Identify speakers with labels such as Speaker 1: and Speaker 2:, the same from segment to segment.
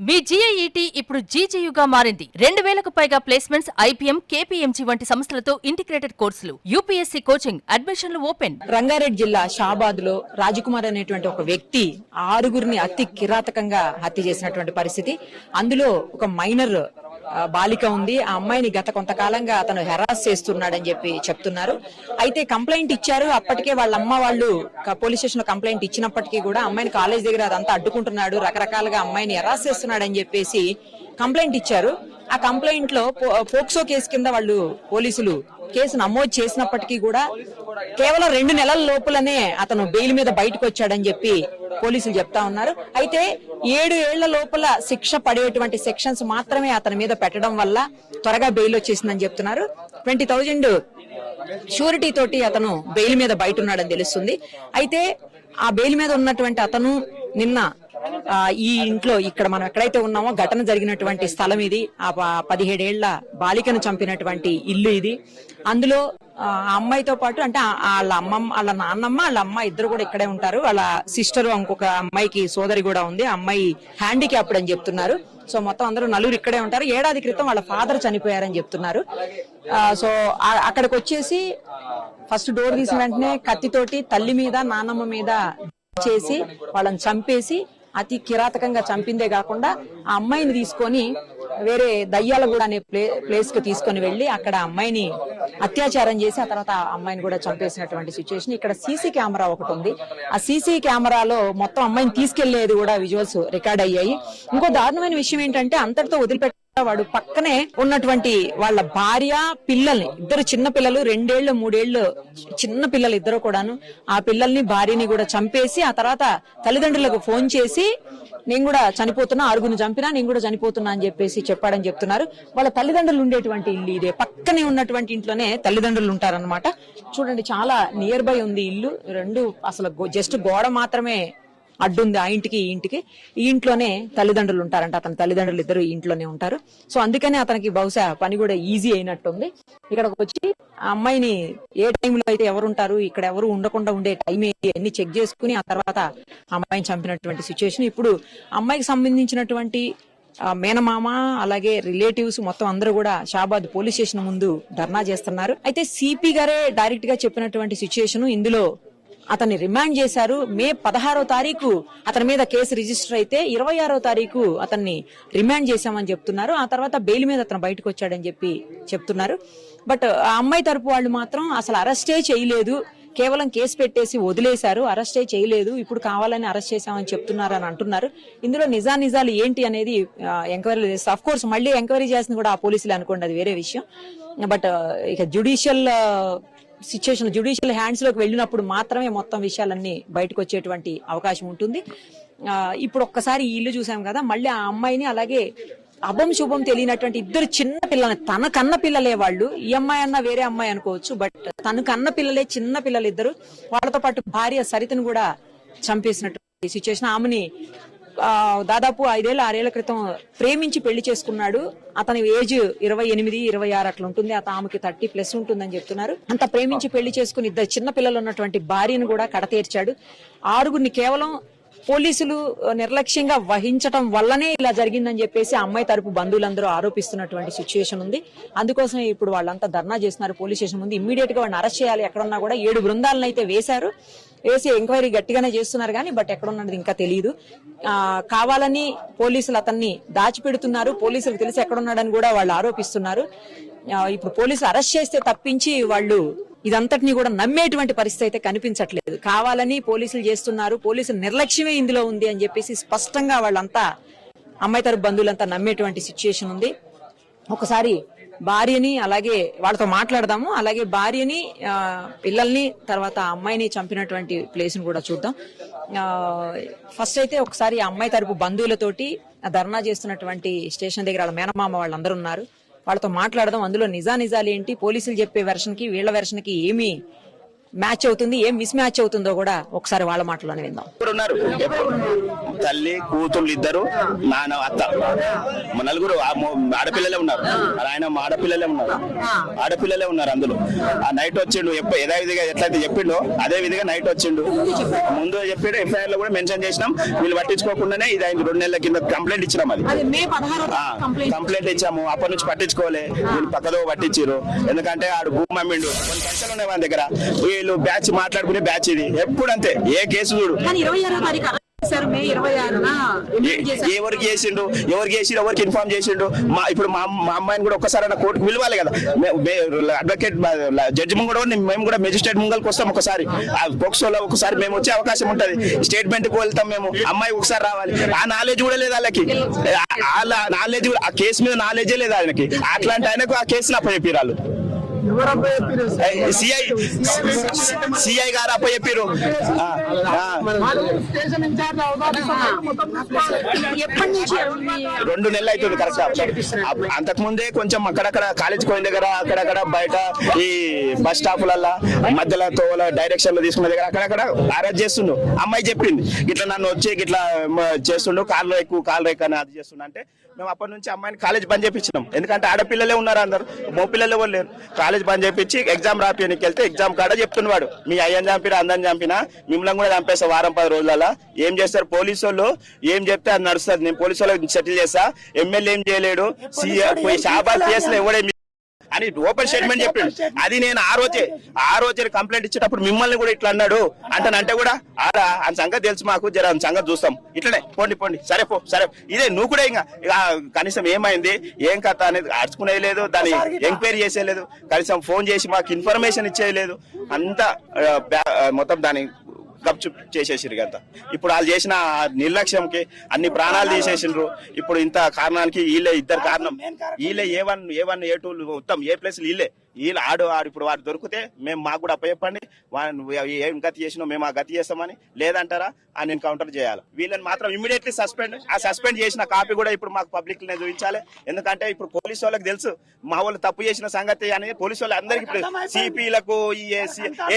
Speaker 1: మీ జీఐఈటీ ఇప్పుడు జీజేయుగా మారింది. 2000కు పైగా ప్లేస్మెంట్స్, ఐపీఎం, కేపీఎంజీ వంటి సంస్థలతో ఇంటిగ్రేటెడ్ కోర్సులు, యూపీఎస్సీ కోచింగ్, అడ్మిషన్లు ఓపెన్.
Speaker 2: రంగారెడ్డి జిల్లా షాబాద్ లో రాజకుమార్ అనేటువంటి ఒక వ్యక్తి 6గురిని అతి కిరాతకంగా హత్య చేసినటువంటి పరిస్థితి. అందులో ఒక మైనర్ బాలిక ఉంది. ఆ అమ్మాయిని గత కొంతకాలంగా అతను హెరాస్ చేస్తున్నాడని చెప్పి చెప్తున్నారు. అయితే కంప్లైంట్ ఇచ్చారు. అప్పటికే వాళ్ళ అమ్మ వాళ్ళు పోలీస్ స్టేషన్ లో కంప్లైంట్ ఇచ్చినప్పటికీ కూడా అమ్మాయిని కాలేజ్ దగ్గర అదంతా అడ్డుకుంటున్నాడు, రకరకాలుగా అమ్మాయిని హెరాస్ చేస్తున్నాడని చెప్పేసి కంప్లైంట్ ఇచ్చారు. ఆ కంప్లైంట్ లో పోక్సో కేసు కింద వాళ్ళు పోలీసులు కేసు నమోదు చేసినప్పటికీ కూడా కేవలం 2 నెలల లోపలనే అతను బెయిల్ మీద బయటకు వచ్చాడని చెప్పి పోలీసులు చెప్తా ఉన్నారు. అయితే 7 ఏళ్ల లోపల శిక్ష పడేటువంటి సెక్షన్స్ మాత్రమే అతని మీద పెట్టడం వల్ల త్వరగా బెయిల్ వచ్చేసిందని చెప్తున్నారు. 20,000 షూరిటీ తోటి అతను బెయిల్ మీద బయట ఉన్నాడని తెలుస్తుంది. అయితే ఆ బెయిల్ మీద ఉన్నటువంటి అతను నిన్న ఈ ఇంట్లో ఇక్కడ మనం ఎక్కడైతే ఉన్నామో ఘటన జరిగినటువంటి స్థలం ఇది. ఆ 17 ఏళ్ల బాలికను చంపినటువంటి ఇల్లు ఇది. అందులో ఆ అమ్మాయితో పాటు అంటే వాళ్ళ అమ్మమ్మ, వాళ్ళ నాన్నమ్మ, వాళ్ళ అమ్మ ఇద్దరు కూడా ఇక్కడే ఉంటారు. వాళ్ళ సిస్టర్, ఇంకొక అమ్మాయికి సోదరి కూడా ఉంది. ఆ అమ్మాయి హ్యాండిక్యాప్డ్ అని చెప్తున్నారు. సో మొత్తం అందరూ 4 ఇక్కడే ఉంటారు. 1 ఏడాది క్రితం వాళ్ళ ఫాదర్ చనిపోయారని చెప్తున్నారు. సో అక్కడికి వచ్చేసి ఫస్ట్ డోర్ తీసిన వెంటనే కత్తితోటి తల్లి మీద, నాన్నమ్మ మీద చేసి వాళ్ళని చంపేసి అతి కిరాతకంగా చంపిందే కాకుండా ఆ అమ్మాయిని తీసుకొని వేరే దయ్యాలగూడ అనే ప్లేస్ కు తీసుకొని వెళ్లి అక్కడ అమ్మాయిని అత్యాచారం చేసి ఆ తర్వాత ఆ అమ్మాయిని కూడా చంపేసినటువంటి సిచ్యువేషన్. ఇక్కడ సీసీ కెమెరా ఒకటి ఉంది. ఆ సీసీ కెమెరాలో మొత్తం అమ్మాయిని తీసుకెళ్లేది కూడా విజువల్స్ రికార్డ్ అయ్యాయి. ఇంకో దారుణమైన విషయం ఏంటంటే అంతటితో వదిలిపెట్ట వాడు పక్కనే ఉన్నటువంటి వాళ్ళ భార్య, పిల్లల్ని, ఇద్దరు చిన్న పిల్లలు, 2 ఏళ్లు 3 ఏళ్లు చిన్న పిల్లలు ఇద్దరు కూడాను, ఆ పిల్లల్ని భార్యని కూడా చంపేసి ఆ తర్వాత తల్లిదండ్రులకు ఫోన్ చేసి నేను కూడా చనిపోతున్నా, 6గురిని చంపినా నేను కూడా చనిపోతున్నా అని చెప్పేసి చెప్పాడని చెప్తున్నారు. వాళ్ళ తల్లిదండ్రులు ఉండేటువంటి ఇల్లు ఇదే. పక్కనే ఉన్నటువంటి ఇంట్లోనే తల్లిదండ్రులు ఉంటారన్నమాట. చూడండి, చాలా నియర్ బై ఉంది ఇల్లు. రెండు అసలు జస్ట్ గోడ మాత్రమే అడ్డుంది ఆ ఇంటికి, ఈ ఇంటికి. ఈ ఇంట్లోనే తల్లిదండ్రులు ఉంటారంట. అతని తల్లిదండ్రులు ఇద్దరు ఈ ఇంట్లోనే ఉంటారు. సో అందుకనే అతనికి బహుశా పని కూడా ఈజీ అయినట్టుంది. ఇక్కడికి వచ్చి ఆ అమ్మాయిని ఏ టైంలో అయితే ఎవరు ఉంటారు, ఇక్కడ ఎవరు ఉండకుండా ఉండే టైం ఏంటి అన్ని చెక్ చేసుకుని ఆ తర్వాత అమ్మాయిని చంపినటువంటి సిచ్యువేషన్. ఇప్పుడు అమ్మాయికి సంబంధించినటువంటి మేనమామ అలాగే రిలేటివ్స్ మొత్తం అందరూ కూడా షాబాద్ పోలీస్ స్టేషన్ ముందు ధర్నా చేస్తున్నారు. అయితే సిపి గారే డైరెక్ట్ గా చెప్పినటువంటి సిచ్యువేషన్, ఇందులో అతన్ని రిమాండ్ చేశారు. మే 16వ తారీఖు అతని మీద కేసు రిజిస్టర్ అయితే 26వ తారీఖు అతన్ని రిమాండ్ చేశామని చెప్తున్నారు. ఆ తర్వాత బెయిల్ మీద అతను బయటకు వచ్చాడని చెప్పి చెప్తున్నారు. బట్ ఆ అమ్మాయి తరపు వాళ్ళు మాత్రం అసలు అరెస్టే చేయలేదు, కేవలం కేసు పెట్టేసి వదిలేశారు, అరెస్టే చేయలేదు, ఇప్పుడు కావాలని అరెస్ట్ చేశామని చెప్తున్నారు అని అంటున్నారు. ఇందులో నిజాలు ఏంటి అనేది ఎంక్వైరీ చేస్తారు. అఫ్ కోర్స్ మళ్ళీ ఎంక్వైరీ చేసింది కూడా ఆ పోలీసులు అనుకోండి, అది వేరే విషయం. బట్ ఇక జ్యుడిషియల్ సిచ్యువేషన్, జ్యుడిషియల్ హ్యాండ్స్ లోకి వెళ్ళినప్పుడు మాత్రమే మొత్తం విషయాలన్నీ బయటకు వచ్చేటువంటి అవకాశం ఉంటుంది. ఇప్పుడు ఒక్కసారి ఈ ఇల్లు చూసాం కదా, మళ్ళీ ఆ అమ్మాయిని అలాగే అభం శుభం తెలియనటువంటి ఇద్దరు చిన్న పిల్లల్ని, తన కన్న పిల్లలే వాళ్ళు, ఈ అమ్మాయి అన్న వేరే అమ్మాయి అనుకోవచ్చు, బట్ తన కన్న పిల్లలే చిన్న పిల్లలు ఇద్దరు, వాళ్ళతో పాటు భార్య సరితను కూడా చంపేసినటువంటి సిచ్యువేషన్. ఆమెని దాదాపు 5 ఏళ్ల 6 ఏళ్ల క్రితం ప్రేమించి పెళ్లి చేసుకున్నాడు. అతని ఏజ్ 28, 26 అట్లా ఉంటుంది. ఆమెకి 30+ ఉంటుందని చెప్తున్నారు. అంత ప్రేమించి పెళ్లి చేసుకుని ఇద్దరు చిన్న పిల్లలు ఉన్నటువంటి భార్యను కూడా కడతీర్చాడు. 6గురిని కేవలం పోలీసులు నిర్లక్ష్యంగా వహించడం వల్లనే ఇలా జరిగిందని చెప్పేసి అమ్మాయి తరపు బంధువులందరూ ఆరోపిస్తున్నటువంటి సిచ్యువేషన్ ఉంది. అందుకోసమే ఇప్పుడు వాళ్ళంతా ధర్నా చేస్తున్నారు పోలీస్ స్టేషన్ ముందు. ఇమ్మీడియట్ గా వాడిని అరెస్ట్ చేయాలి. ఎక్కడున్నా కూడా 7 బృందాలను అయితే వేసి ఎంక్వైరీ గట్టిగానే చేస్తున్నారు కానీ బట్ ఎక్కడున్నది ఇంకా తెలియదు. కావాలని పోలీసులు అతన్ని దాచిపెడుతున్నారు, పోలీసులకు తెలిసి ఎక్కడున్నాడని కూడా వాళ్ళు ఆరోపిస్తున్నారు. ఇప్పుడు పోలీసులు అరెస్ట్ చేస్తే తప్పించి వాళ్ళు ఇదంతటినీ కూడా నమ్మేటువంటి పరిస్థితి అయితే కనిపించట్లేదు. కావాలని పోలీసులు చేస్తున్నారు, పోలీసుల నిర్లక్ష్యమే ఇందులో ఉంది అని చెప్పేసి స్పష్టంగా వాళ్ళంతా, అమ్మాయి తరపు బంధువులంతా నమ్మేటువంటి సిచ్యువేషన్ ఉంది. ఒకసారి భార్యని అలాగే వాళ్ళతో మాట్లాడదాము, అలాగే భార్యని, పిల్లల్ని, తర్వాత అమ్మాయిని చంపినటువంటి ప్లేస్ ని కూడా చూద్దాం. ఫస్ట్ అయితే ఒకసారి ఆ అమ్మాయి తరపు బంధువులతోటి ధర్నా చేస్తున్నటువంటి స్టేషన్ దగ్గర వాళ్ళ మేనమామ వాళ్ళందరూ ఉన్నారు, వాళ్ళతో మాట్లాడదాం. అందులో నిజాలు ఏంటి, పోలీసులు చెప్పే వెర్షన్ కి వీళ్ళ వెర్షన్ కి ఏమి మ్యాచ్ అవుతుంది, ఏం మిస్ మ్యాచ్ అవుతుందో కూడా ఒకసారి వాళ్ళ మాటలోనే విందాం.
Speaker 3: ఉన్నారు తల్లి కూతుళ్ళు ఇద్దరు, నాన్న అత్త, నలుగురు ఆడపిల్లలే ఉన్నారు. ఆయన ఆడపిల్లలే ఉన్నారు, ఆడపిల్లలే ఉన్నారు. అందులో ఆ నైట్ వచ్చిండు, యథావిధిగా ఎట్లయితే చెప్పిండో అదే విధిగా నైట్ వచ్చిండు. ముందు చెప్పాడు, ఎఫ్ఐఆర్ లో కూడా మెన్షన్ చేసినాం. వీళ్ళు పట్టించుకోకుండానే ఇది 2 నెలల కింద కంప్లైంట్ ఇచ్చినాం. అది కంప్లైంట్ ఇచ్చాము, అప్పటి నుంచి పట్టించుకోలే. వీళ్ళు పక్కదో పట్టించారు. ఎందుకంటే ఆడు భూమి అమ్మిండు, కొన్ని పైసలు ఉన్నాయి వాళ్ళ దగ్గర. వీళ్ళు బ్యాచ్ మాట్లాడుకునే బ్యాచ్ ఇది. ఎప్పుడంతే, ఏ కేసు చూడు ఎవరికి చేసిండు, ఎవరికి ఇన్ఫార్మ్ చేసిండు. ఇప్పుడు మా అమ్మాయిని కూడా ఒక్కసారి కోర్టుకు పిలవాలి కదా. అడ్వకేట్ జడ్జి ముందు కూడా మేము కూడా మెజిస్ట్రేట్ ముంగల్కి వస్తాం. ఒకసారి పోక్సోలో ఒకసారి మేము వచ్చే అవకాశం ఉంటది. స్టేట్మెంట్ కు వెళ్తాం మేము. అమ్మాయి ఒకసారి రావాలి. ఆ నాలెడ్జ్ కూడా లేదు వాళ్ళకి. వాళ్ళ నాలెడ్జ్, ఆ కేసు మీద నాలెడ్జే లేదు ఆయనకి. అట్లాంటి ఆయనకు ఆ కేసుని అప్పచెప్పిరాళ్ళు. సిఐ గారు అప్పచెప్పారు. 2 నెలలు అవుతుంది కరెక్ట్. అంతకు ముందే కొంచెం అక్కడక్కడ కాలేజ్ పోయిన దగ్గర, అక్కడక్కడ బయట ఈ బస్ స్టాపులల్లో మధ్యలో తోల డైరెక్షన్ లో తీసుకున్న దగ్గర అక్కడక్కడ అరెస్ట్ చేస్తుండు. అమ్మాయి చెప్పింది, ఇట్లా నన్ను వచ్చి ఇట్లా చేస్తుండు, కార్లో ఎక్కువ కాలు ఎక్కని అది చేస్తుండ. అంటే మేము అప్పటి నుంచి అమ్మాయిని కాలేజ్ బంద్ చేయించినాం. ఎందుకంటే ఆడపిల్లలే ఉన్నారు, అందరు మో పిల్లలు ఎవరు లేరు. కాలేజ్ బంద్ చేయించి ఎగ్జామ్ రాపియనికి వెళ్తే ఎగ్జామ్ కాడ చెప్తున్నాడు, మీ అయ్యని చంపినా అందరిని చంపినా మిమ్మల్ని కూడా చంపేస్తా వారం 10 రోజులలో. ఏం చేస్తారు పోలీసు వాళ్ళు, ఏం చెప్తే అది నడుస్తుంది. నేను పోలీసు వాళ్ళకి సెటిల్ చేస్తా. ఎమ్మెల్యే ఏం చేయలేడు, షాబాద్ కేసులో ఎవడే అని ఓపెన్ స్టేట్మెంట్ చెప్పిండు. అది నేను ఆ రోజే కంప్లైంట్ ఇచ్చేటప్పుడు మిమ్మల్ని కూడా ఇట్లా అన్నాడు అంటే కూడా ఆడా అని సంగతి తెలుసు మాకు, జర సంగతి చూస్తాం. ఇట్లనే పోండి సరే పో సరే. ఇదే నువ్వు కూడా ఇంకా కనీసం ఏమైంది ఏం కథ అనేది అడుచుకునేది లేదు, దాన్ని ఎంక్వైరీ చేసేయలేదు, కనీసం ఫోన్ చేసి మాకు ఇన్ఫర్మేషన్ ఇచ్చేది లేదు. అంతా మొత్తం దాన్ని గప్చుప్ చేసేసిరు కదా. ఇప్పుడు వాళ్ళు చేసిన నిర్లక్ష్యంకి అన్ని ప్రాణాలు తీసేసిండ్రు. ఇప్పుడు ఇంత కారణానికి వీళ్ళే ఇద్దరు కారణం. వీళ్ళే A1 A2 మొత్తం ఏ ప్లేస్ వీళ్ళు ఆడు ఇప్పుడు వాడు దొరికితే మేము మాకు కూడా అప్పచెప్పండి, ఏం గతి చేసినా మేము ఆ గతి చేస్తామని. లేదంటారా అని ఎన్కౌంటర్ చేయాలి. వీళ్ళని మాత్రం ఇమీడియట్లీ సస్పెండ్ చేసిన కాపీ కూడా ఇప్పుడు మాకు పబ్లిక్ నే చూపించాలి. ఎందుకంటే ఇప్పుడు పోలీసు వాళ్ళకి తెలుసు మా వాళ్ళు తప్పు చేసిన సంగతి అని. పోలీసు వాళ్ళు అందరికి ఇప్పుడు సిపిలకు, ఈ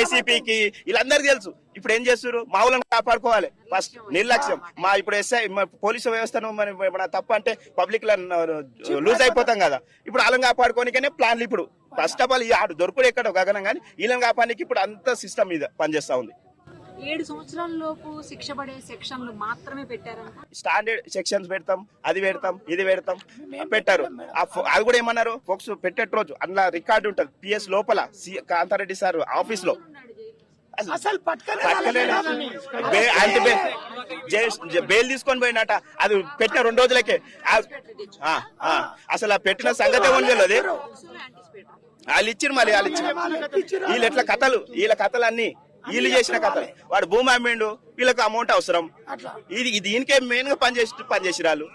Speaker 3: ఏసీపీకి వీళ్ళందరికీ తెలుసు. ఇప్పుడు ఏం చేస్తారు, మా వాళ్ళని కాపాడుకోవాలి. ఫస్ట్ నిర్లక్ష్యం. మా ఇప్పుడు పోలీసు వ్యవస్థను మన తప్పు అంటే పబ్లిక్ లూజ్ అయిపోతాం కదా. ఇప్పుడు వాళ్ళని కాపాడుకోనికనే ప్లాన్లు. ఇప్పుడు ఫస్ట్ ఆఫ్ ఆల్ ఆడు దొరుకుడు ఎక్కడ గగనం, కానీ వీళ్ళని కాపాడానికి ఇప్పుడు అంత సిస్టమ్ మీద పనిచేస్తా ఉంది.
Speaker 4: 7 సంవత్సరాల లోపు శిక్ష పడే సెక్షన్లు మాత్రమే పెట్టారంట.
Speaker 3: స్టాండర్డ్ సెక్షన్స్ పెడతాం, అది పెడతాం, ఇది పెడతాం పెట్టారు. అది కూడా ఏమన్నారు, ఫోక్స్ పెట్టే రోజు అందులో రికార్డు ఉంటుంది PS లోపల, కాంతారెడ్డి సార్ ఆఫీస్ లో. అసలు బెయిల్ తీసుకొని పోయినట. అది పెట్టిన 2 రోజులకే అసలు పెట్టిన సంగతి ఏమని తెలియదు. వాళ్ళు ఇచ్చిన మళ్ళీ వీళ్ళు ఎట్లా కథలు, వీళ్ళ కథలు అన్ని వీళ్ళు చేసిన కథలు. వాడు భూమి అమ్మిండు, వీళ్ళకి అమౌంట్ అవసరం. ఇది దీనికే మెయిన్ గా పనిచేసి వాళ్ళు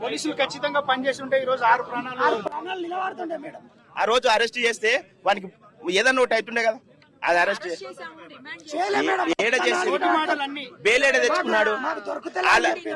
Speaker 5: పోలీసులు ఖచ్చితంగా పనిచేసి ఉంటే ఈ రోజు 6 ప్రాణాలు నిలబడుతుండే మేడం.
Speaker 3: ఆ రోజు అరెస్ట్ చేస్తే వానికి ఏదన్నా ఒకటి అవుతుండే కదా. అది అరెస్ట్ ఏడ చేసి బెయిల్ ఏడ తెచ్చుకున్నాడు.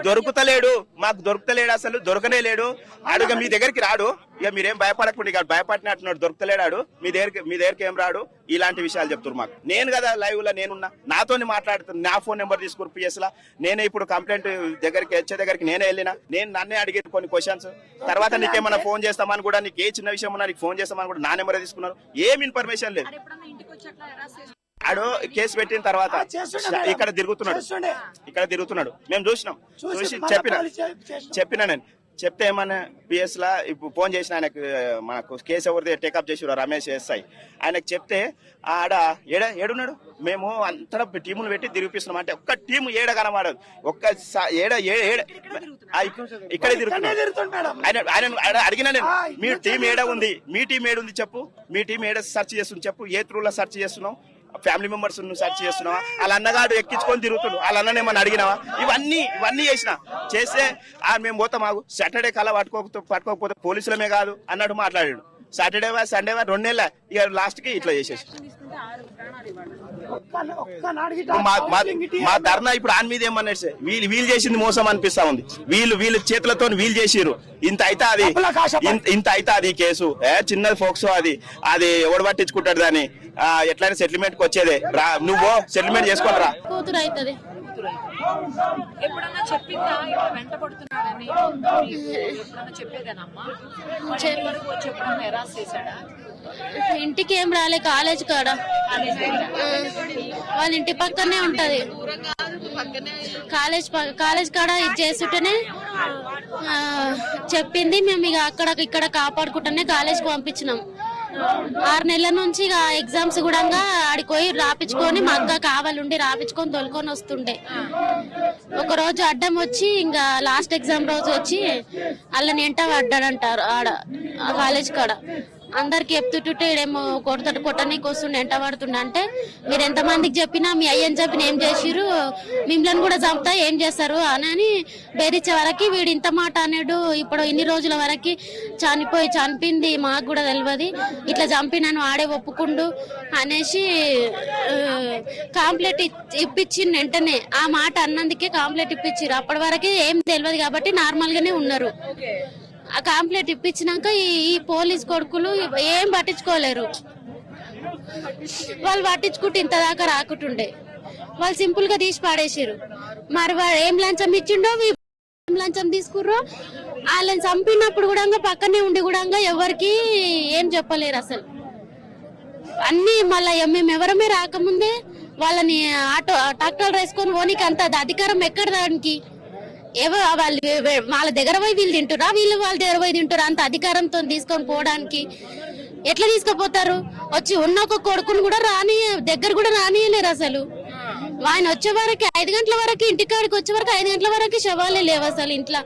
Speaker 3: దొరుకుతలేడు, మాకు దొరుకుతలేడు, అసలు దొరకనే లేడు. అడుగు మీ దగ్గరికి రాడు. ఇక మీరేం భయపడకుండా, ఇక భయపడినట్టున్నాడు. దొరుకుతలేడాడు, మీ దగ్గరికి ఏం రాడు. ఇలాంటి విషయాలు చెప్తున్నారు మాకు. నేను కదా లైవ్ లో నేనున్నా, నాతోని మాట్లాడుతున్నా. నా ఫోన్ నెంబర్ తీసుకుని PS లా నేనే ఇప్పుడు కంప్లైంట్ దగ్గరికి నేనే వెళ్ళినా. నన్నే అడిగేది కొన్ని క్వశ్చన్స్. తర్వాత నీకేమన్నా ఫోన్ చేస్తామని కూడా, నీకు ఏ చిన్న విషయం ఉన్నా నీకు ఫోన్ చేస్తామని కూడా నా నెంబరే తీసుకున్నారు. ఏం ఇన్ఫర్మేషన్ లేదు. ఆడు కేసు పెట్టిన తర్వాత ఇక్కడ తిరుగుతున్నాడు. మేము చూసి చెప్పినా నేను చెప్తే ఏమన్నా PS లా ఇప్పుడు ఫోన్ చేసిన ఆయనకు, మనకు కేసు ఎవరిది టేకప్ చేసి రమేష్ SI ఆయనకు చెప్తే ఆడ ఏడున్నాడు. మేము అంతా టీములు పెట్టి తిరిగిపిస్తున్నాం. అంటే ఒక్క టీము ఏడ కనబడదు. ఇక్కడే తిరుగుతున్నాడు. ఆయన అడిగినా నేను, మీ టీం ఏడ ఉంది, మీ టీం ఏడుంది చెప్పు, మీ టీం ఏడ సెర్చ్ చేస్తుంది చెప్పు, ఏ త్రూలో సెర్చ్ చేస్తున్నావు, ఫ్యామిలీ మెంబర్స్ సెర్చ్ చేస్తున్నావా, వాళ్ళ అన్నగాడు ఎక్కించుకొని తిరుగుతున్నావు, వాళ్ళ అన్ననే ఏమన్నా అడిగినావా, ఇవన్నీ చేస్తే మేము పోతాం. మాకు సాటర్డే కళ పట్టుకోకపోతే పోలీసులమే కాదు అన్నట్టు మాట్లాడాడు. సాటర్డే సండే 2 నెలల ఇక లాస్ట్ కి ఇట్లా చేసేసి మా ధర్నా ఇప్పుడు ఆన్ మీద ఏమన్నాడు సార్, వీళ్ళు చేసింది మోసం అనిపిస్తా ఉంది. వీళ్ళు చేతులతో వీళ్ళు చేసిరు. ఇంత అయితే అది కేసు చిన్నది ఫోక్సో అది ఎవడు పట్టించుకుంటాడు దాన్ని. ఎట్లయినా సెటిల్మెంట్ కి వచ్చేదే రా, నువ్వు సెటిల్మెంట్ చేసుకోవాలి రా.
Speaker 6: కూతురు అవుతుంది.
Speaker 4: ఎప్పుడన్నా చెప్పిందా ఇట్లా వెంట పడుతున్నాడని? ఎప్పుడన్నా చెప్పేదేనమ్మా? వరకు వచ్చి ఎప్పుడన్నా హెరాస్ చేశాడా?
Speaker 6: ఇంటికి ఏం రాలే, కాలేజ్ కాడ. వాళ్ళ ఇంటి పక్కనే ఉంటది కాలేజ్ కాడ. ఇది చేస్తుంటేనే చెప్పింది. మేము ఇక అక్కడ ఇక్కడ కాపాడుకుంటూనే కాలేజ్కి పంపించినాం. 6 నెలల నుంచి ఇక ఎగ్జామ్స్ కూడా ఆడిపోయి రాపించుకొని మా అక్క కావాలండి రాపించుకొని తోలుకొని వస్తుండే. ఒక రోజు అడ్డం వచ్చి ఇంకా లాస్ట్ ఎగ్జామ్ రోజు వచ్చి అల్లని ఎంట పడ్డాడంటారు ఆడ కాలేజ్ కాడ. అందరికి చెప్తుంటే ఇడేమో కొట్టనీకి వస్తుండే, ఎంట పడుతుండే. అంటే మీరు ఎంతమందికి చెప్పినా మీ అయ్యని చెప్పిన ఏం చేసిరు, మిమ్మల్ని కూడా చంపుతా ఏం చేస్తారు అని బెదిరించే వరకు వీడు ఇంత మాట అనేడు. ఇప్పుడు ఇన్ని రోజుల వరకు చనిపోయింది మాకు కూడా తెలియదు. ఇట్లా చంపినాను ఆడే ఒప్పుకుండు అనేసి కాంప్లైంట్ ఇప్పించింది. వెంటనే ఆ మాట అన్నందుకే కాంప్లైంట్ ఇప్పించారు. అప్పటి వరకు ఏం తెలియదు కాబట్టి నార్మల్ గానే ఉన్నారు. ఆ కాంప్లైంట్ ఇప్పించినాక ఈ పోలీస్ కొడుకులు ఏం పట్టించుకోలేరు. వాళ్ళు పట్టించుకుంటే ఇంత దాకా రాకుంటుండే. వాళ్ళు సింపుల్ గా తీసి పాడేసారు. మరి వాడు ఏం లంచం ఇచ్చిండో ఏం లంచం తీసుకుర్రో వాళ్ళని చంపినప్పుడు కూడా పక్కనే ఉండి కూడా ఎవరికి ఏం చెప్పలేరు అసలు. అన్ని మళ్ళా మేము ఎవరమే రాకముందే వాళ్ళని ట్రాక్టర్ వేసుకొని పోనీకి అంత అధికారం ఎక్కడ దానికి? వాళ్ళ దగ్గర పోయి వీళ్ళు తింటురా, వాళ్ళ దగ్గర పోయి తింటురా? అంత అధికారంతో తీసుకొని పోవడానికి ఎట్లా తీసుకుపోతారు? వచ్చి ఉన్న ఒక కొడుకుని కూడా దగ్గర కూడా రానియలేరు అసలు. ఆయన వచ్చే వరకు 5 గంటల వరకు, ఇంటికాడికి వచ్చే వరకు 5 గంటల వరకు శవాలే లేవు అసలు ఇంట్లో.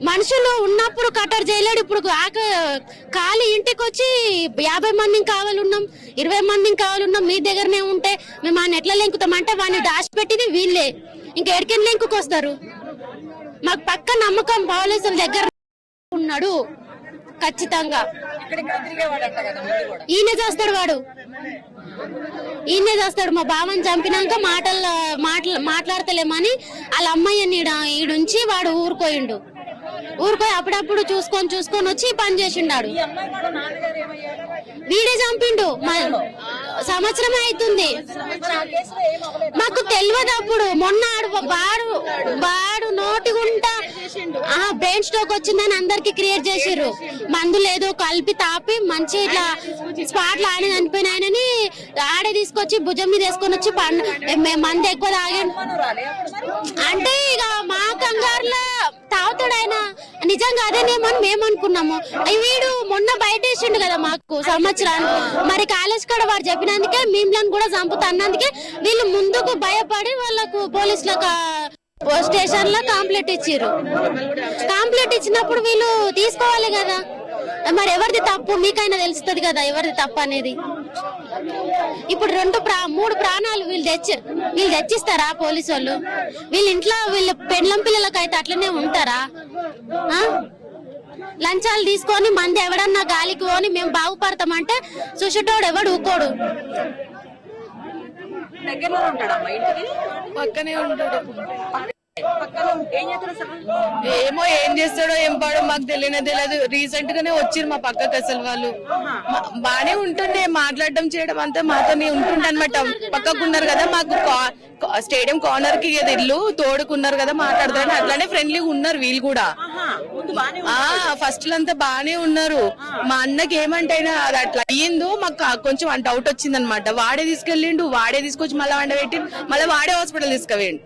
Speaker 6: మనుషులు ఉన్నప్పుడు కట్టర్ చేయలేడు. ఇప్పుడు ఖాళీ ఇంటికి వచ్చి 50 మందిని కావాలన్నాం, 20 మందిని కావాలన్నాం, మీ దగ్గరనే ఉంటే మేము ఆయన ఎట్లా లెంకుతాం అంటే వాడిని దాచిపెట్టింది వీళ్ళే. ఇంకెడికెళ్ళి లెంకుకి వస్తారు? మాకు పక్క నమ్మకం పోలీసుల దగ్గర ఉన్నాడు ఖచ్చితంగా. ఈయనే చేస్తాడు ఈయనే చేస్తాడు. మా బావని చంపినాక మాట్లాడతలేమని వాళ్ళ అమ్మాయిని ఈడుంచి వాడు ఊరుకోయిండు. అప్పుడప్పుడు చూసుకొని వచ్చి పని చేసిండాడు. వీడే చంపిండు. సంవత్సరమే అవుతుంది. మాకు తెలియదు అప్పుడు. మొన్న వాడు నోటిగుంటా బ్రెయిన్ స్ట్రోక్ వచ్చిందని అందరికి క్రియేట్ చేసిర్రు. మందు లేదు కలిపి తాపి మంచి ఇట్లా స్పాట్ లో ఆడే చనిపోయినాయనని ఆడే తీసుకొచ్చి భుజం మీద వేసుకొని వచ్చి మందు ఎక్కువ తాగాడు అంటే ఇక మా కంగారులో తాగుతాడు ఆయన. నిజంగా అదేనేమని మేము అనుకున్నాము. వీడు మొన్న బయట వేసిండు కదా మాకు సంవత్సరానికి. మరి కాలేజ్ కాడ వాడు చెప్పినందుకే మిమ్మల్ని కూడా చంపుతా అన్నందుకే వీళ్ళు ముందుకు భయపడి వాళ్ళకు పోలీసులకు స్టేషన్ లో కంప్లైంట్ ఇచ్చారు. కంప్లైంట్ ఇచ్చినప్పుడు వీళ్ళు తీసుకోవాలి కదా. మరి ఎవరిది తప్పు మీకైనా తెలుస్తుంది కదా ఎవరిది తప్పు అనేది. ఇప్పుడు 3 ప్రాణాలు వీళ్ళు తెచ్చిస్తారా పోలీసు వాళ్ళు? వీళ్ళ ఇంట్లో వీళ్ళ పెండ్లం పిల్లలకైతే అట్లనే ఉంటారా? లంచాలు తీసుకొని మంది ఎవడన్నా గాలికి పోని మేము బాగుపడతామంటే చూసేటోడు ఎవడు ఊకోడు.
Speaker 7: పక్కనే ఉంటాడు. ఏమో ఏం చేస్తాడో ఏం పాడో మాకు తెలియదు. రీసెంట్ గానే వచ్చిరు మా పక్కకి. అసలు వాళ్ళు బానే ఉంటుండే, మాట్లాడడం చేయడం అంతా మాతోనే ఉంటుండే అనమాట. పక్కకు ఉన్నారు కదా, మాకు స్టేడియం కార్నర్ కి ఇల్లు తోడుకున్నారు కదా, మాట్లాడతారని అట్లానే ఫ్రెండ్లీగా ఉన్నారు వీళ్ళు కూడా. ఫస్ట్ అంతా బానే ఉన్నారు. మా అన్నకి ఏమంటే అది అట్లా అయ్యిందో మాకు కొంచెం డౌట్ వచ్చింది అనమాట. వాడే తీసుకెళ్ళిండు, వాడే తీసుకొచ్చి మళ్ళీ వండ పెట్టి మళ్ళీ వాడే హాస్పిటల్ తీసుకుపోయిండు.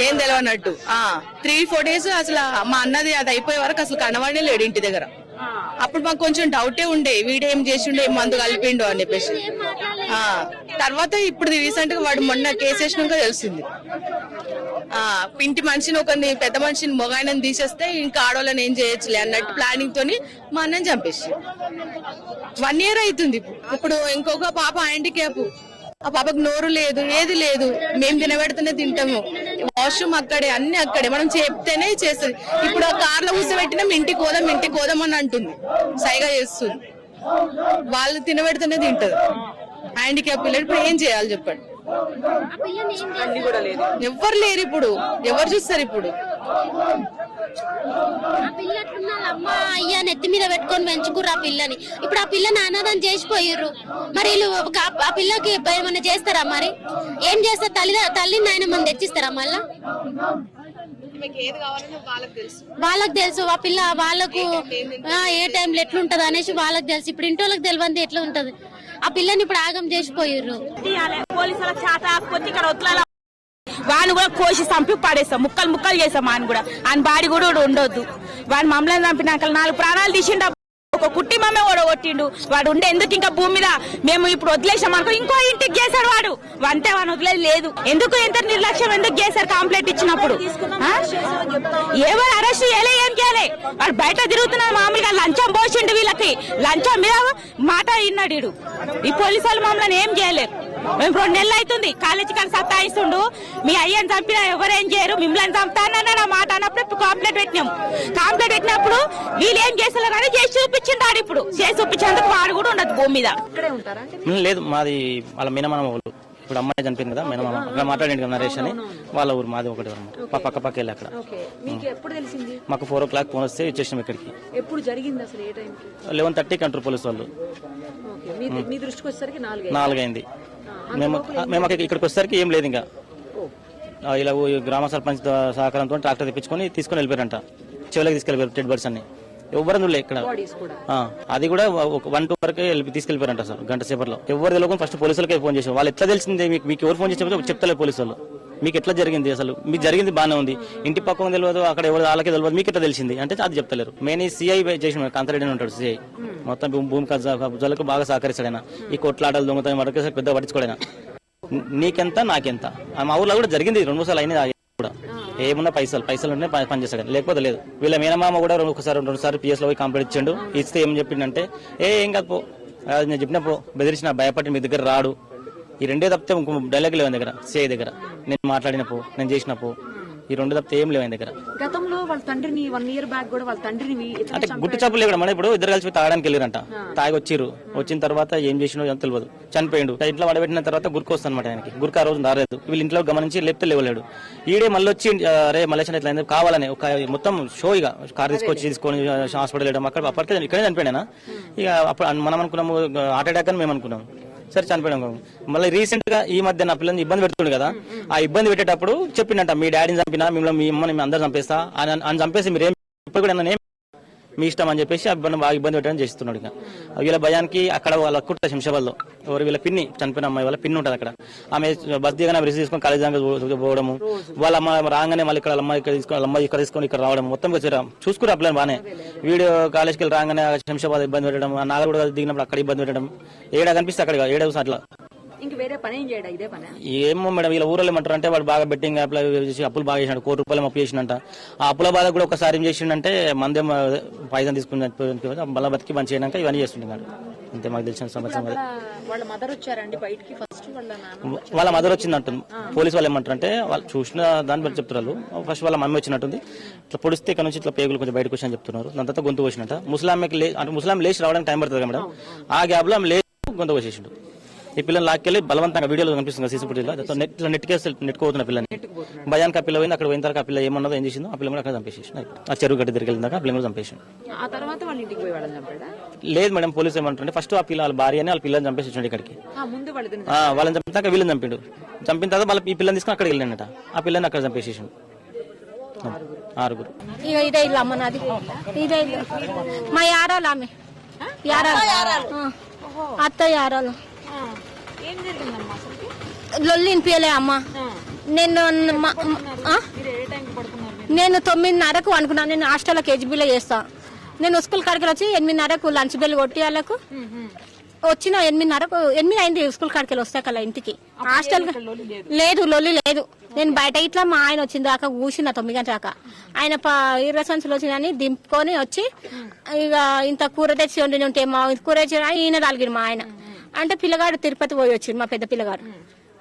Speaker 7: ఏం తెలియనట్టు 3-4 days అసలు మా అన్నది అది అయిపోయే వరకు అసలు కనవాడే లేడు ఇంటి దగ్గర. అప్పుడు మాకు కొంచెం డౌటే ఉండే వీడేం చేసిండు, ఏం మందు కలిపిండు అని చెప్పేసి. తర్వాత ఇప్పుడు రీసెంట్ గా వాడు మొన్న కేసు వేసినాక తెలిసింది. ఇంటి మనిషిని ఒకరిని పెద్ద మనిషిని మొగాయనని తీసేస్తే ఇంకా ఆడవాళ్ళని ఏం చేయొచ్చులే అన్నట్టు ప్లానింగ్ తోని మా అన్నని చంపేసి 1 year అవుతుంది. ఇప్పుడు ఇంకొక పాప హ్యాండిక్యాప్. ఆ పాపకు నోరు లేదు, ఏది లేదు. మేము తినబెడితేనే తింటాము. వాష్రూమ్ అక్కడే, అన్ని అక్కడే. మనం చెప్తేనే చేస్తుంది. ఇప్పుడు ఆ కార్ లో కూర్చోబెట్టినాం, ఇంటికి పోదాం అని అంటుంది, సైగా చేస్తుంది. వాళ్ళు తినబెడితేనే తింటది. హ్యాండిక్యాప్ పిల్లలు ఇప్పుడు ఏం చేయాలి చెప్పండి? ఎవ్వరు లేరు ఇప్పుడు, ఎవరు చూస్తారు ఇప్పుడు?
Speaker 6: ఆ పిల్ల ఎట్లున్నారు? అమ్మ అయ్యా నెత్తి మీద పెట్టుకొని పెంచుకుర్రు ఆ పిల్లని. ఇప్పుడు ఆ పిల్లని అనాథం చేసిపోయిర్రు. మరి వీళ్ళు ఆ పిల్లకి ఏమైనా చేస్తారా? మరి ఏం చేస్తారు? తల్లి నాయన మనం తెచ్చిస్తారా మళ్ళా? వాళ్ళకి తెలుసు ఆ పిల్ల, వాళ్ళకు ఏ టైంలో ఎట్లుంటది అనేసి వాళ్ళకి తెలుసు. ఇప్పుడు ఇంటోళ్ళకి తెలియంది ఎట్లా ఉంటది. ఆ పిల్లని ఇప్పుడు ఆగం చేసిపోయిర్రు.
Speaker 8: పోలీసులకు చేత కాకపోతే ఇక్కడ వదలాల, వాడిని కూడా కోసి చంపి పడేస్తాం, ముక్కలు చేస్తాం. ఆయన కూడా ఆయన బాడీ కూడా ఉండొద్దు. వాడు మమ్మల్ని చంపినాక 4 ప్రాణాలు తీసిండు. ఒక కుట్టి మమ్మే కొట్టిండు. వాడు ఉండే ఎందుకు ఇంకా భూమి మీద? మేము ఇప్పుడు వదిలేసాం అనుకో, ఇంకో ఇంటికి చేశాడు వాడు. అంటే వాడిని వదిలేదు లేదు. ఎందుకు ఎంత నిర్లక్ష్యం ఎందుకు చేశారు? కంప్లైంట్ ఇచ్చినప్పుడు ఎవరు అరెస్ట్ చేయలే, ఏం చేయలే. వాడు బయట తిరుగుతున్నాడు మామూలుగా. లంచం పోసిండు వీళ్ళకి, లంచం మీద మాట విన్నాడు వీడు. ఈ పోలీసు వాళ్ళు మమ్మల్ని ఏం చేయలేరు. మేము 2 నెలలు అవుతుంది కాలేజీ కాడ సత్తాయిస్తుండు. మీ అయ్యని చంపినా ఎవరేం చేయరు, మిమ్మల్ని చంపుతానన్న మాట అన్నప్పుడు కంప్లైంట్ పెట్టినాము. కంప్లైంట్ పెట్టినప్పుడు వీళ్ళు ఏం చేస్తారు అని చేసి చూపించిండాడు. ఇప్పుడు చేసి చూపించేందుకు వాడు కూడా ఉండదు భూమి మీద.
Speaker 9: లేదు, మాది వాళ్ళ మినమామ వాళ్ళు. ఇప్పుడు అమ్మాయి చనిపోయింది కదా, మినమామ అక్కడ మాట్లాడండి కదా నరేష్ అని. వాళ్ళ ఊరు మాది ఒకటి పక్క వెళ్ళి అక్కడ. మాకు 4 o'clock ఫోన్ వస్తే ఇచ్చేసాం ఇక్కడికి.
Speaker 4: ఎప్పుడు జరిగింది అసలు? ఏ టైంకి?
Speaker 9: 11:30 అంటారు పోలీసు వాళ్ళు.
Speaker 4: మీ దృష్టికి వచ్చేసరికి
Speaker 9: 4 అయింది. మేము ఇక్కడికి వచ్చేసరికి ఏం లేదు ఇంకా. ఇలా గ్రామ సర్పంచ్ సహకారంతో ట్రాక్టర్ తెప్పించుకొని తీసుకొని వెళ్ళిపోయారంట. చెవులకు తీసుకెళ్ళిపోయారు డెడ్ బర్డ్స్ అన్ని. ఎవరు ఇక్కడ అది కూడా 1-2 వరకు తీసుకెళ్లిపోయారంట సార్, గంట సేపట్లో. ఎవరు తెలియకుండా ఫస్ట్ పోలీసులకే ఫోన్ చేశారు. వాళ్ళు ఎట్లా తెలిసింది మీకు ఎవరు ఫోన్ చేసి చెప్తలేదు పోలీసు వాళ్ళు. మీకు ఎట్లా జరిగింది అసలు? మీకు జరిగింది బాగానే ఉంది, ఇంటి పక్కన తెలియదు, అక్కడ ఎవరు వాళ్ళకే తెలియదు, మీకు ఎట్లా తెలిసింది అంటే అది చెప్తలేరు. మెయిన్ ఈ సిఐ చేసిన కాంతారెడ్డి ఉంటాడు సిఐ, మొత్తం భూమి కబ్జాలకు బాగా సహకరిస్తాడు ఆయన. ఈ కొట్లాటలు దొంగతనం వరకు పెద్ద పట్టించుకోడు. నీకెంత నాకెంత. మా ఊర్లో కూడా జరిగింది 2-3 సార్లు అయినది కూడా. ఏమున్నా పైసలు ఉంటే పనిచేస్తాడు, లేకపోతే లేదు. వీళ్ళ మేనమామ కూడా 2 సార్లు PS లో పోయి కంప్లైంట్ ఇచ్చిండు. ఇస్తే ఏం చెప్పిండంటే ఏం కాదు పో, నేను చెప్పినప్పుడు బెదిరించిన భయపడి మీ దగ్గర రాడు. ఈ 2 తప్పితే ఇంకో డైలాగ్ లేవు దగ్గర, సిఐ దగ్గర. నేను మాట్లాడినపో, నేను చేసినపో, ఈ 2 తప్పితే ఏం లేవు దగ్గర.
Speaker 4: గతంలో వాళ్ళ తండ్రిని 1 year బ్యాక్ కూడా వాళ్ళ తండ్రిని
Speaker 9: అంటే గుట్టు చప్పులు లేకుండా మన ఇప్పుడు ఇద్దరు కలిసి తాగడానికి వెళ్ళారంట. తాగి వచ్చిన తర్వాత ఏం చేసినో ఎంత తెలియదు, చనిపోయిండు. ఇంట్లో వడబెట్టిన తర్వాత గురికి వస్తాను అనమాట ఆయనకి. గురికి ఆ రోజు రాలేదు. వీళ్ళు ఇంట్లో గమనించి లేపితే లేవలేడు. ఈడే మళ్ళీ వచ్చి రే మలేషన్ ఇట్లా కావాలని ఒక మొత్తం షో ఇక కార్ తీసుకొని హాస్పిటల్ వెళ్ళడం. అప్పటికే ఇక్కడే చనిపోయినా. ఇక అప్పుడు మనం అనుకున్నాము హార్ట్ అటాక్ అని మేము అనుకున్నాం. సరే చనిపోయాం. మళ్ళీ రీసెంట్ గా ఈ మధ్య నా పిల్లల్ని ఇబ్బంది పెడుతుండే కదా, ఆ ఇబ్బంది పెట్టేటప్పుడు చెప్పిండంట మీ డాడీని చంపినా, మిమ్మల్ని మీ అమ్మని మీ అందరు చంపేస్తా అని చంపేసి మీరేం ఇప్పుడు కూడా నన్ను మీ ఇష్టం అని చెప్పేసి బాగా ఇబ్బంది పెట్టడం చేస్తున్నాడు. ఇక వీళ్ళ భయానికి అక్కడ వాళ్ళ కుట్ట శంషాబాద్లో ఎవరు వీళ్ళ పిన్ని, చనిపోయిన అమ్మాయి వాళ్ళ పిన్ని ఉంటుంది అక్కడ. ఆమె బస్ దిగానే రిసీవ్ తీసుకొని కాలేజ్ దాకా పోవడము, వాళ్ళ అమ్మ రాగానే మళ్ళీ ఇక్కడ అమ్మాయి ఇక్కడ తీసుకొని ఇక్కడ రావడం, మొత్తం చూసుకుని అప్లైన్ బాగానే. వీడియో కాలేజ్కి వెళ్ళి రాగానే శంషాబాద్ ఇబ్బంది పెట్టడం, నాగర్ కూడా దిగినప్పుడు అక్కడ ఇబ్బంది పెట్టడం, ఏడా కనిపిస్తే అక్కడ ఏడా అట్లా. ఏమో మేడం వీళ్ళ ఊళ్ళో ఏమంటారు అంటే వాడు బాగా బెట్టింగ్ అప్లై చేసి అప్పులు బాగా చేసినాడు, ₹1 కోటి అప్పు చేసినంట. ఆ అప్పుల బాధ కూడా ఒకసారి ఏం చేసిండంటే మందే పైసలు తీసుకుని మళ్ళీ బతికి బంద్ చేయడానికి ఇవన్నీ చేస్తుంటున్నాడు. అంతే మాకు తెలిసిన సంవత్సరం.
Speaker 4: వాళ్ళ మదర్ వచ్చారండి బయటికి ఫస్ట్.
Speaker 9: వాళ్ళ మదర్ వచ్చిందంటుంది. పోలీసు వాళ్ళు ఏమంటారు అంటే వాళ్ళు చూసిన దాన్ని బట్టి చెప్తున్నారు. ఫస్ట్ వాళ్ళ మమ్మీ వచ్చినట్టుంది. ఇట్లా పొడిస్తే ఇక్కడ నుంచి ఇట్లా పేగులు కొంచెం బయటకు వచ్చి చెప్తున్నారు. దాని తర్వాత గొంతు వచ్చినట్ట. ముస్లాంకి అంటే ముస్లాం లేచి రావడానికి టైం పడుతుంది మేడం. ఆ గ్యాప్ లో ఆమె లేచి గొంతు వచ్చేసిండు. ఈ పిల్లలు లాక్కెళ్ళి బలవంతంగా వీడియోలో కనిపిస్తుంది సీసీటీవీలో నెట్టుకోతున్న పిల్లని. భయానికి ఆ పిల్ల పోయింది. అక్కడ పోయిన తర్వాత ఆ పిల్ల ఏమన్నదో ఏం చేసిందో ఆ పిల్ల కూడా అక్కడ చంపేసి ఆ చెరువు గడ్డ దగ్గరికి వెళ్ళిందాక ఆ పిల్ల కూడా చంపేసి. లేదు మేడం పోలీసు ఏమంటారంటే ఫస్ట్ ఆ పిల్ల వాళ్ళ భార్యని వాళ్ళ పిల్లని చంపేసి వచ్చాడు ఇక్కడికి. వాళ్ళని చంపినాక వీళ్ళని చంపిండు. చంపిన తర్వాత వాళ్ళ ఈ పిల్లని తీసుకుని అక్కడికి వెళ్ళినట. ఆ పిల్లని అక్కడ చంపేసేసాడు. 6.
Speaker 6: ఇక ఇదే ఇల్లు అమ్మ నాది, ఇదే ఇల్లు మా యారాలు. ఆమె అత్త యారాలు. లొల్లి వినిపించలే అమ్మ. నేను 9:30కు అనుకున్నాను. నేను హాస్టల్లో కేజీబీలో చేస్తా. నేను స్కూల్ కాడికి వచ్చి 8:30కు లంచ్ బెల్ కొట్టి వాళ్ళకు వచ్చిన 8 అయింది స్కూల్ కాడికి వస్తా కల్లా ఇంటికి. హాస్టల్ లేదు, లొల్లి లేదు. నేను బయట ఇట్లా మా ఆయన వచ్చిన దాకా కూర్చున్నా 9 గంటల దాకా. ఆయన 20 సంవత్సరాలు వచ్చిందని దింపుకొని వచ్చి ఇక ఇంత కూర తెచ్చి వండి ఉంటే మా కూర ఈయన తాలిగిడు మా ఆయన. అంటే పిల్లగాడు తిరుపతి పోయి వచ్చిండు, మా పెద్ద పిల్లగాడు.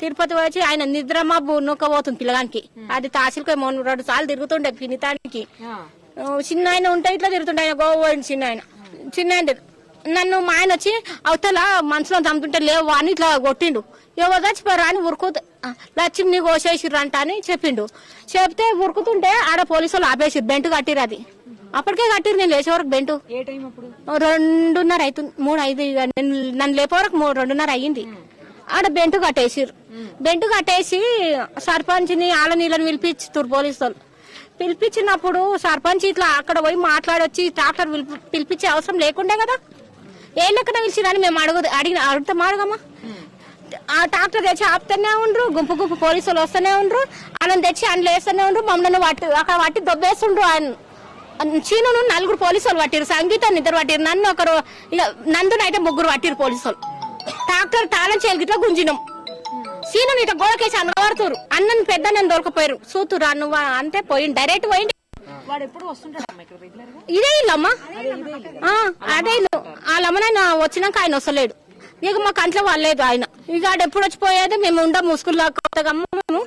Speaker 6: తిరుపతి వచ్చి ఆయన నిద్రమబ్బు నొక్కబోతుంది పిల్లగానికి. అది తహసీల్కి 2 సార్లు తిరుగుతుండే పినితానికి. చిన్న ఆయన ఉంటే ఇట్లా తిరుగుతుండే, ఆయన గోవా చిన్న ఆయన నన్ను మా ఆయన వచ్చి అవతల మనసులో చంపుతుంటే లేవు అని ఇట్లా కొట్టిండు. ఎవరు చచ్చిపోయారు అని ఉరుకుతూ లక్ష్మిని కోసేసిర్రంట అని చెప్పిండు. చెప్తే ఉరుకుతుంటే ఆడ పోలీసులు ఆపేసిరు, బెంటు కట్టిరు. అది అప్పటికే కట్టిరు. నేను లేచే వరకు బెంటు 2:30 అవుతుంది, 3:05. నన్ను లేపే వరకు 2:30 అయ్యింది. ఆడ బెంటు కట్టేసిరు. బెంటు కట్టేసి సర్పంచ్ని ఆళ్ళ నీళ్ళని పిలిపించుతారు పోలీసులు. పిలిపించినప్పుడు సర్పంచ్ ఇట్లా అక్కడ పోయి మాట్లాడొచ్చి ట్రాక్టర్ పిలిపించే అవసరం లేకుండే కదా. ఏ లెక్కన పిలిచిరని మేము అడుగుతామా. ఆ ట్రాక్టర్ తెచ్చి ఆపుతూనే ఉండ్రు, గుంపు పోలీసులు వస్తూనే ఉండ్రు, వాళ్ళని తెచ్చి అందులో వేస్తూనే ఉండ్రు. మమ్మల్ని అక్కడ పట్టి దొబ్బేస్తుండ్రు. చీనును 4 పోలీసులు పట్టిరు, సంగీతాన్ని 2 పట్టిరు, నన్ను ఒకరు, ఇక నందునైతే 3 పట్టిరు పోలీసులు. ట్రాక్టర్ తాళం చేలిగిట్లా గుంజినాం. సీనుని ఇట్లా గోడకేసి అనబడుతురు. అన్నని పెద్ద నన్ను దొరకపోయారు, చూతురు నువ్వు అంతే పోయింది, డైరెక్ట్ పోయింది. ఇదే ఇల్లమ్మా, అదే ఇల్లు. వాళ్ళమ్మనైనా వచ్చినాక ఆయన వస్తలేడు. ఇక మా కంట్లో వాళ్ళలేదు ఆయన. ఇక ఆడ ఎప్పుడు వచ్చిపోయేది, మేము ఉండం ముసుగుల్లో కొత్తగా. మేము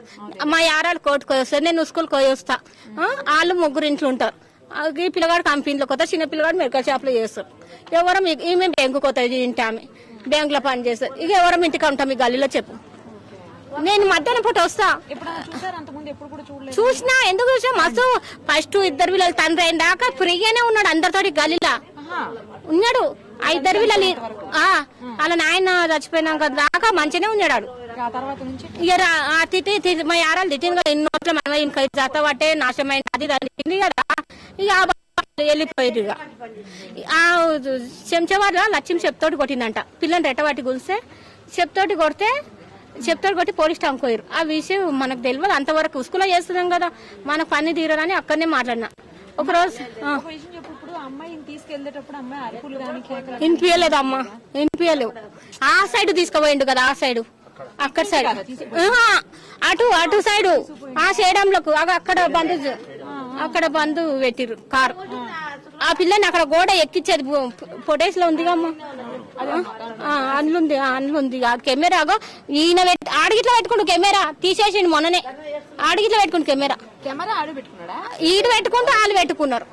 Speaker 6: మా యారాలు కోర్టుకు వస్తారు, నేను స్కూల్కి పోయి వస్తా. వాళ్ళు 3 ఇంట్లో ఉంటారు. ఈ పిల్లగాడు కంపెనీలో కొత్త, చిన్న పిల్లగాడు మెడికల్ షాప్లో చేస్తారు. ఎవరో ఈమె బ్యాంకు కొత్త ఇంటి ఆమె బ్యాంకులో పని చేస్తారు. ఇక ఎవరో ఇంటికి ఉంటాం ఈ గల్లీలో చెప్పు. నేను మధ్యాహ్నం పూట వస్తా. చూసినా ఎందుకు చూసా, మస్తు ఫస్ట్ 2 పిల్లలు తండ్రి అయిన దాకా ఫ్రీగానే ఉన్నాడు అందరితోటి గల్లీలా ఉన్నాడు. 2 పిల్లలు అలా నాయన చచ్చిపోయినాక దాకా మంచిగానే ఉన్నాడు. ఇక తిట్టి మా యారాలు తిట్టింది, ఇన్ని రోజులు మనం ఇంకా జాత పట్టే నాశనమైన అది తింది కదా. ఇక వెళ్ళిపోయారు. ఇక చెంచవాళ్ళ లక్ష్మి చెప్తోటి కొట్టిందంట. పిల్లని రెట్టబట్టి గులిస్తే చెప్తోటి కొట్టి పోలీస్ స్టాంప్ పోయారు. ఆ విషయం మనకు తెలియదు. అంతవరకు స్కూల్లో చేస్తున్నాం కదా, మనకు పని తీరని అక్కడనే మాట్లాడినా. ఒకరోజు వినిపించలేదు అమ్మా, వినిపించలేవు. ఆ సైడ్ తీసుకుపోయిండు కదా, ఆ సైడ్ అక్కడ సైడ్ అటు సైడు ఆ సేడంలోకి అక్కడ బంధు పెట్టిర్రు కారు. ఆ పిల్లని అక్కడ గోడ ఎక్కించేది ఫొటేస్ లో ఉంది అమ్మా, అందులుంది. ఆ కెమెరాగా ఈయన ఆడిగిట్లా పెట్టుకుంటు, కెమెరా తీసేసిండు మొన్ననే. ఆడిగిట్లా పెట్టుకుంటు కెమెరా ఈడు పెట్టుకుంటూ వాళ్ళు పెట్టుకున్నారు.